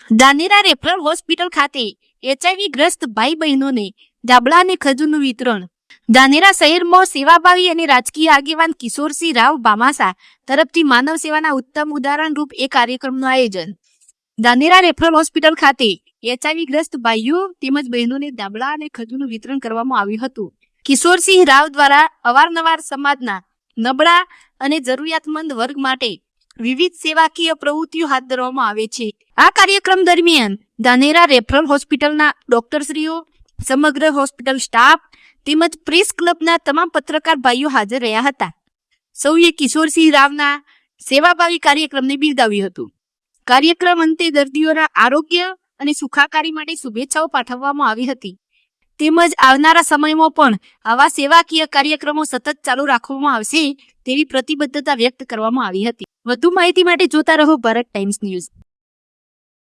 Dhanera referral hospital ખાતે HIV ગ્રસ્ત ભાઈ બહેનોને ધાબળા અને ખજૂરનું વિતરણ. ધાનેરા શહેરમાં સેવાભાવી અને રાજકીય આગેવાન કિશોરસિંહ રાવ બામાસા તરફથી માનવ સેવાના ઉત્તમ ઉદાહરણ રૂપ એ કાર્યક્રમનું આયોજન. ધાનેરા રેફરલ હોસ્પિટલ ખાતે એચઆઈવી ગ્રસ્ત ભાઈઓ તેમજ બહેનોને ધાબળા અને ખજૂરનું વિતરણ કરવામાં આવ્યું હતું. કિશોરસિંહ રાવ દ્વારા અવારનવાર સમાજના નબળા અને જરૂરિયાતમંદ વર્ગ માટે વિવિધ સેવાકીય પ્રવૃત્તિઓ હાથ ધરવામાં આવે છે. આ કાર્યક્રમ દરમિયાન ધાનેરા રેફરલ હોસ્પિટલના ડોક્ટરશ્રીઓ, સમગ્ર હોસ્પિટલ સ્ટાફ તેમજ પ્રેસ ક્લબના તમામ પત્રકાર ભાઈઓ હાજર રહ્યા હતા. સૌએ કિશોરસિંહ રાવના સેવાભાવી કાર્યક્રમને બિરદાવ્યું હતું. કાર્યક્રમ અંતે દર્દીઓના આરોગ્ય અને સુખાકારી માટે શુભેચ્છાઓ પાઠવવામાં આવી હતી. તેમજ આવનારા સમયમાં પણ આવા સેવાકીય કાર્યક્રમો સતત ચાલુ રાખવામાં આવશે તેવી પ્રતિબદ્ધતા વ્યક્ત કરવામાં આવી હતી. વધુ માહિતી માટે જોતા રહો ભારત ટાઈમ્સ ન્યૂઝ.